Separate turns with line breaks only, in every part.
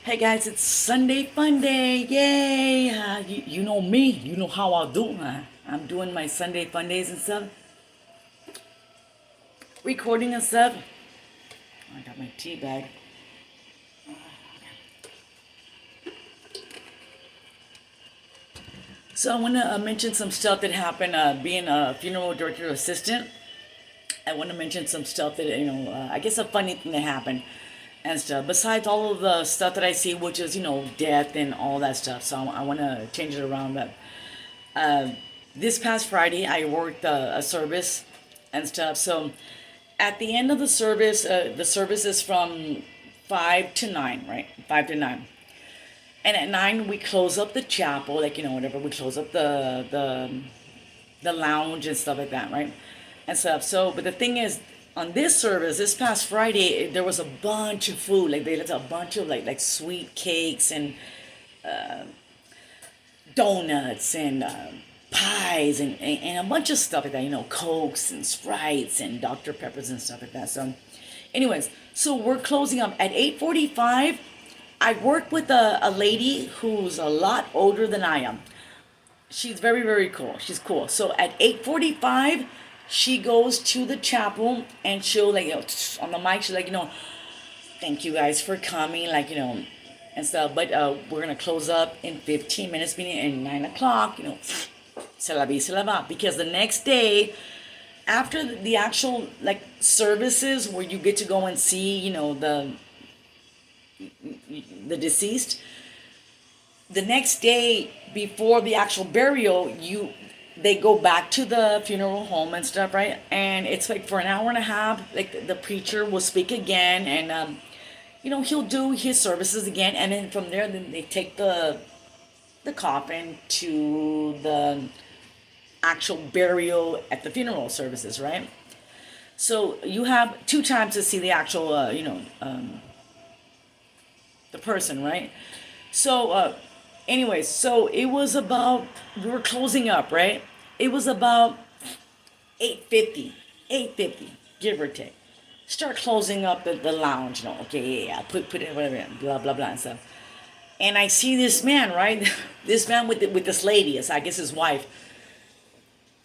Hey guys, it's Sunday Funday. Yay! You know me. You know how I do. I'm doing my Sunday Fundays and stuff. Recording and stuff. I got my tea bag. So I want to mention some stuff that happened being a funeral director assistant. I want to mention some stuff that, I guess a funny thing that happened and stuff. Besides all of the stuff that I see, which is, death and all that stuff. So I want to change it around. But this past Friday, I worked a service and stuff. So at the end of the service is from 5 to 9, right? 5 to 9. And at 9, we close up the chapel, like, whatever. We close up the lounge and stuff like that, right? And stuff. So, but the thing is, on this service, this past Friday, there was a bunch of food. Like, they left a bunch of, like sweet cakes and donuts and pies and a bunch of stuff like that, Cokes and Sprites and Dr. Peppers and stuff like that. So, anyways, so we're closing up. At 8:45, I work with a lady who's a lot older than I am. She's very, very cool. She's cool. So at 8:45, she goes to the chapel and she'll, like, on the mic, she's like, thank you guys for coming, like, and stuff. But we're going to close up in 15 minutes, meaning at 9 o'clock, c'est la vie, c'est la va. Because the next day, after the actual, like, services where you get to go and see, the deceased, the next day before the actual burial, they go back to the funeral home and stuff, right? And it's like for an hour and a half, like the preacher will speak again, and he'll do his services again, and then from there, then they take the coffin to the actual burial at the funeral services, right? So you have 2 times to see the actual, the person, right? So, anyways, so it was about, we were closing up, right? It was about 8:50, give or take. Start closing up the lounge, okay, yeah, put it, whatever, blah, blah, blah, and stuff. And I see this man, right? This man with this lady, it's, I guess, his wife.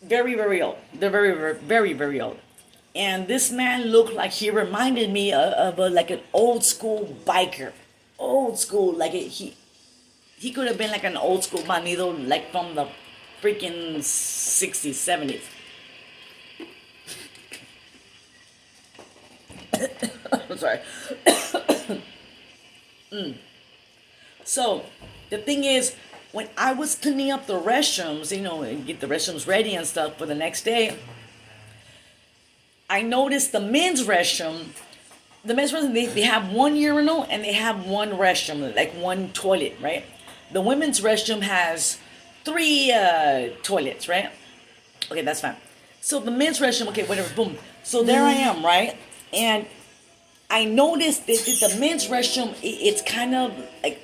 Very, very old. They're very, very, very, very old. And this man looked like he reminded me of like an old school biker. Old school, like he could have been like an old school bandido, like from the freaking 60s, 70s. I'm sorry. So, the thing is, when I was cleaning up the restrooms, and get the restrooms ready and stuff for the next day, I noticed the men's restroom, they have one urinal and they have one restroom, like one toilet, right? The women's restroom has 3 toilets, right? Okay, that's fine. So the men's restroom, okay, whatever, boom. So there I am, right? And I noticed that the men's restroom, it's kind of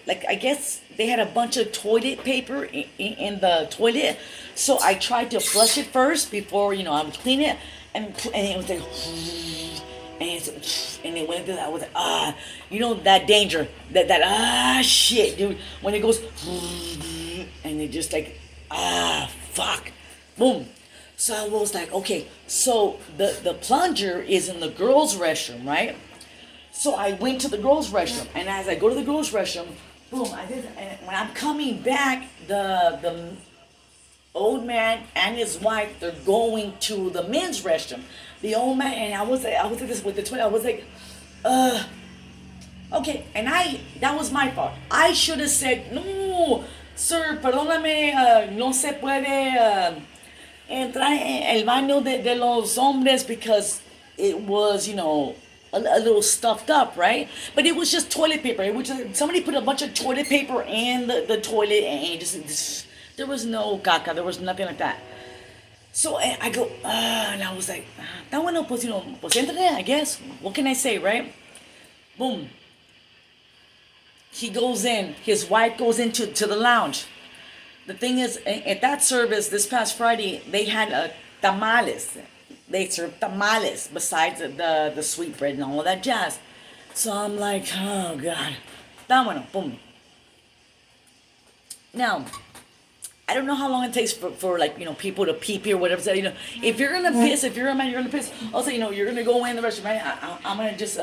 like I guess they had a bunch of toilet paper in the toilet. So I tried to flush it first before, I would clean it. And it was like, and it went into that. I was like, that danger, that shit, dude. When it goes, and it just like, fuck, boom. So I was like, okay, so the plunger is in the girls' restroom, right? So I went to the girls' restroom, and as I go to the girls' restroom, boom, and when I'm coming back, the old man and his wife, they're going to the men's restroom. The old man, and I was like this with the twin. I was like, okay, and that was my fault. I should have said, no, sir, perdóname, no se puede entrar en el baño de los hombres, because it was, a little stuffed up, right? But it was just toilet paper. It was just, somebody put a bunch of toilet paper in the toilet, and just there was no caca. There was nothing like that. So I go, and I was like, that one, pues, pues entre, I guess. What can I say, right? Boom. He goes in. His wife goes into the lounge. The thing is, at that service this past Friday, they had tamales. They served tamales besides the sweet bread and all of that jazz. So I'm like, oh God. That one, boom. Now, I don't know how long it takes for like, people to pee pee or whatever. So, if you're gonna piss, if you're a man, you're gonna piss. Also, you're gonna go in the restroom, right? I'm gonna just,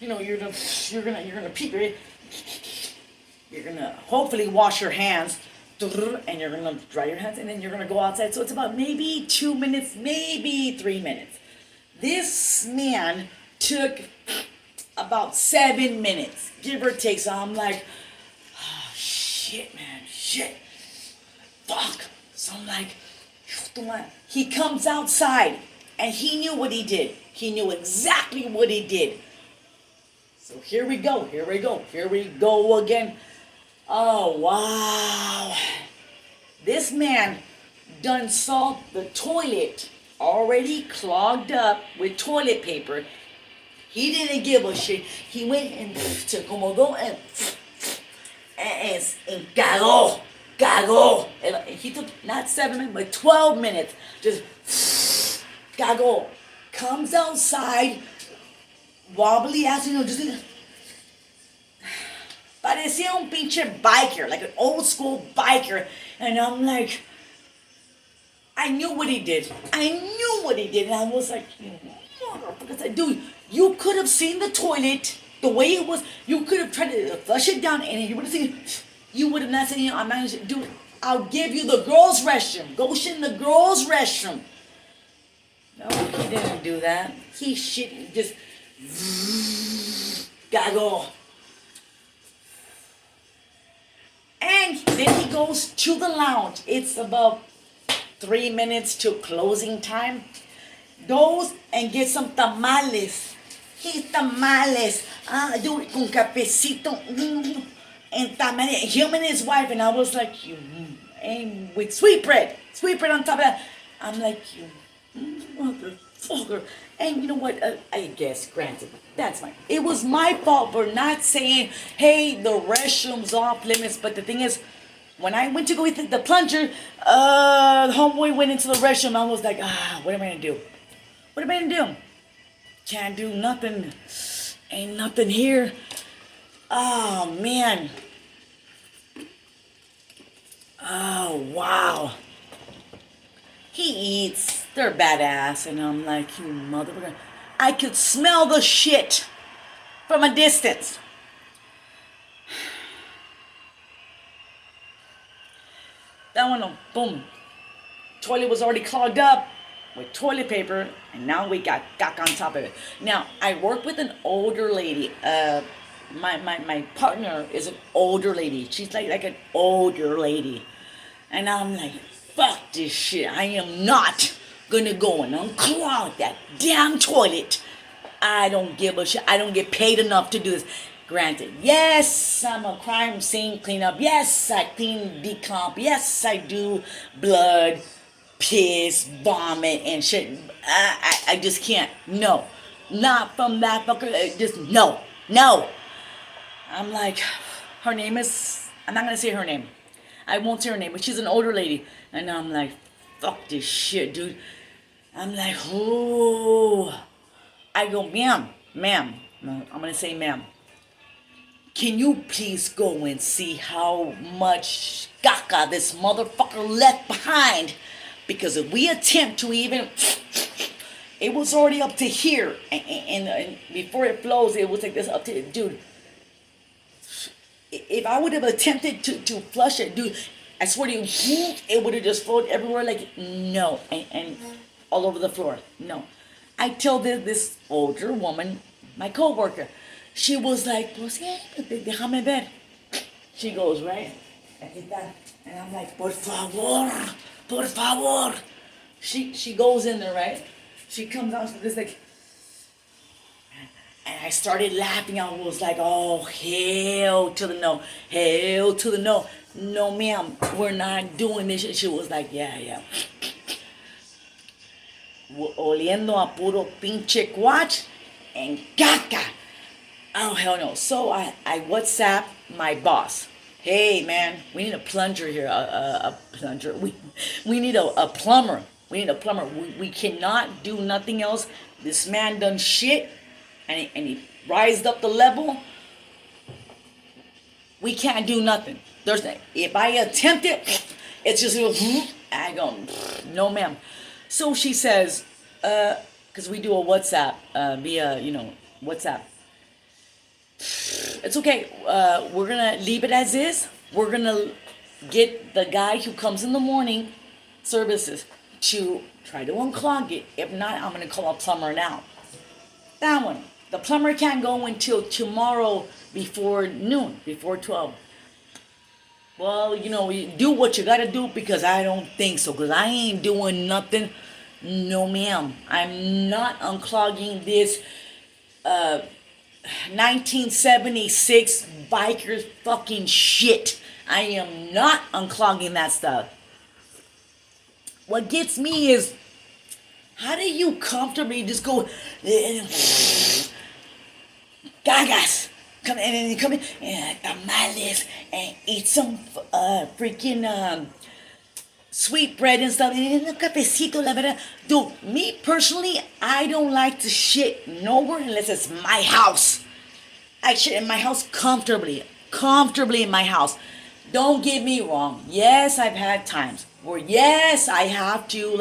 you know, you're gonna pee, right? You're gonna hopefully wash your hands, and you're gonna dry your hands, and then you're gonna go outside. So it's about maybe 2 minutes, maybe 3 minutes. This man took about 7 minutes, give or take. So I'm like, oh, shit, man, shit, fuck. So I'm like, he comes outside, and he knew what he did. He knew exactly what he did. So here we go again. Oh, wow. This man done saw the toilet already clogged up with toilet paper. He didn't give a shit. He went and se acomodó and cagó. He took not 7 minutes, but 12 minutes. Just cagó. Comes outside, wobbly ass, just parecía un pinche biker, like an old school biker. And I'm like, I knew what he did. And I was like, motherfucker. I said, dude, you could have seen the toilet the way it was. You could have tried to flush it down, and you would have seen. You would have not said, I'm not gonna, dude, I'll give you the girls' restroom. Go shit in the girls' restroom. No, he didn't do that. He shit, just gotta go. And then he goes to the lounge. It's about 3 minutes to closing time. Goes and gets some tamales. He's tamales. Do it con cafecito. And tamales. Him and his wife. And I was like, and with sweet bread. Sweet bread on top of that. I'm like, you motherfucker. And you know what? I guess, granted, that's fine. It was my fault for not saying, hey, the restroom's off limits. But the thing is, when I went to go with the plunger, the homeboy went into the restroom. I was like, what am I going to do? What am I going to do? Can't do nothing. Ain't nothing here. Oh, man. Oh, wow. He eats. They're badass. And I'm like, you motherfucker. I could smell the shit from a distance. That one, boom. Toilet was already clogged up with toilet paper, and now we got caca on top of it. Now, I work with an older lady. My partner is an older lady. She's like an older lady. And I'm like, fuck this shit. I am not gonna go and unclog that damn toilet. I don't give a shit. I don't get paid enough to do this. Granted, yes, I'm a crime scene cleanup. Yes, I clean decomp. Yes, I do blood, piss, vomit, and shit. I just can't. No. Not from that fucker. Just no. I'm like, her name is, I'm not going to say her name. I won't say her name, but she's an older lady. And I'm like, fuck this shit, dude. I'm like, oh. I go, ma'am. No, I'm going to say ma'am. Can you please go and see how much caca this motherfucker left behind? Because if we attempt to even, it was already up to here. And before it flows, it was like this up to, dude. If I would have attempted to flush it, dude, I swear to you, it would have just flowed everywhere. Like, no. And all over the floor. No. I tell this older woman, my coworker, she was like, pues, déjame ver. She goes, right? And I'm like, por favor. She goes in there, right? She comes out to this, like, and I started laughing. I was like, oh, hell to the no. Hell to the no. No, ma'am, we're not doing this. She was like, yeah. Oliendo a puro pinche quach and caca. Oh, hell no. So I WhatsApp my boss. Hey, man, we need a plunger here. A plunger. We need a plumber. We need a plumber. We cannot do nothing else. This man done shit, and he rised up the level. We can't do nothing. If I attempt it, it's just I go, no ma'am. So she says, because we do a WhatsApp via WhatsApp. It's okay. We're gonna leave it as is. We're gonna get the guy who comes in the morning services to try to unclog it. If not, I'm gonna call a plumber now. That one. The plumber can't go until tomorrow before noon, before 12. Well, you do what you gotta do because I don't think so. Because I ain't doing nothing. No, ma'am. I'm not unclogging this 1976 biker fucking shit. I am not unclogging that stuff. What gets me is, how do you comfortably just go, gagas, come in and tamales and eat some freaking sweet bread and stuff and a cafecito, la verdad. Dude, me personally, I don't like to shit nowhere unless it's my house. I shit in my house comfortably in my house. Don't get me wrong. Yes, I've had times where yes, I have to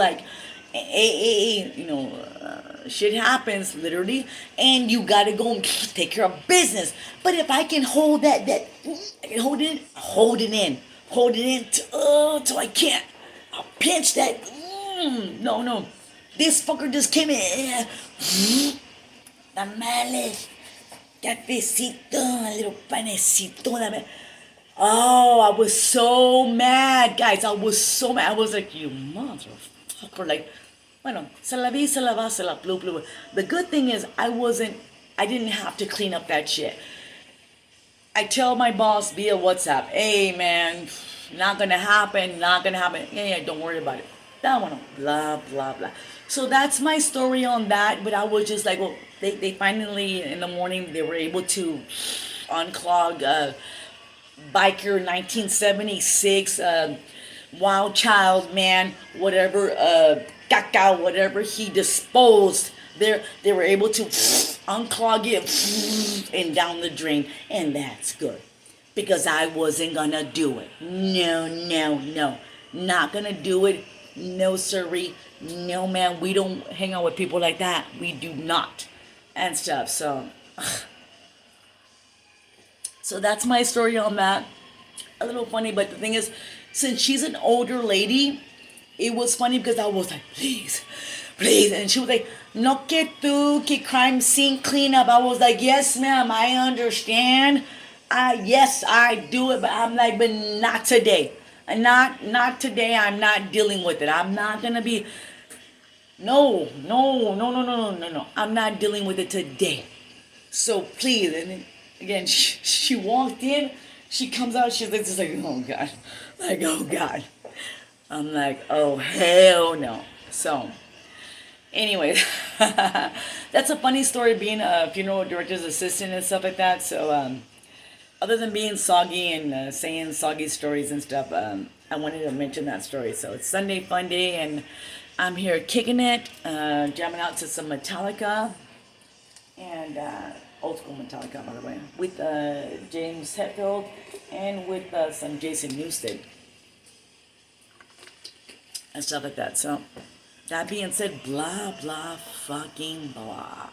shit happens literally, and you gotta go and take care of business. But if I can hold I can hold it in till I can't. I'll pinch that. No. This fucker just came in. Tamales, cafecito, a little panecito. Oh, I was so mad, guys. I was so mad. I was like, you motherfucker. Like, bueno, se la vi, se la va, se la blue, blue. The good thing is, I didn't have to clean up that shit. I tell my boss via WhatsApp, hey, man, not gonna happen. Yeah, don't worry about it. That one, blah, blah, blah. So that's my story on that. But I was just like, well, they finally, in the morning, they were able to unclog biker 1976 wild child man, whatever, caca, whatever he disposed. They were able to unclog it and down the drain, and that's good because I wasn't gonna do it. No, not gonna do it. No, sirree. No, man. We don't hang out with people like that. We do not, and stuff. So that's my story on that. A little funny, but the thing is, since she's an older lady, it was funny because I was like, please. And she was like, no que tú, que crime scene cleanup. I was like, yes, ma'am, I understand. Yes, I do it, but I'm like, but not today. And not today. I'm not dealing with it. I'm not gonna be. No. I'm not dealing with it today. So please, and again, she walked in. She comes out. She's like, just like, oh God, I'm like, oh hell no. So, anyway, that's a funny story being a funeral director's assistant and stuff like that. So, other than being soggy and saying soggy stories and stuff, I wanted to mention that story. So it's Sunday Funday, and I'm here kicking it, jamming out to some Metallica, and old school Metallica, by the way, with James Hetfield and with some Jason Newsted and stuff like that. So that being said, blah blah fucking blah.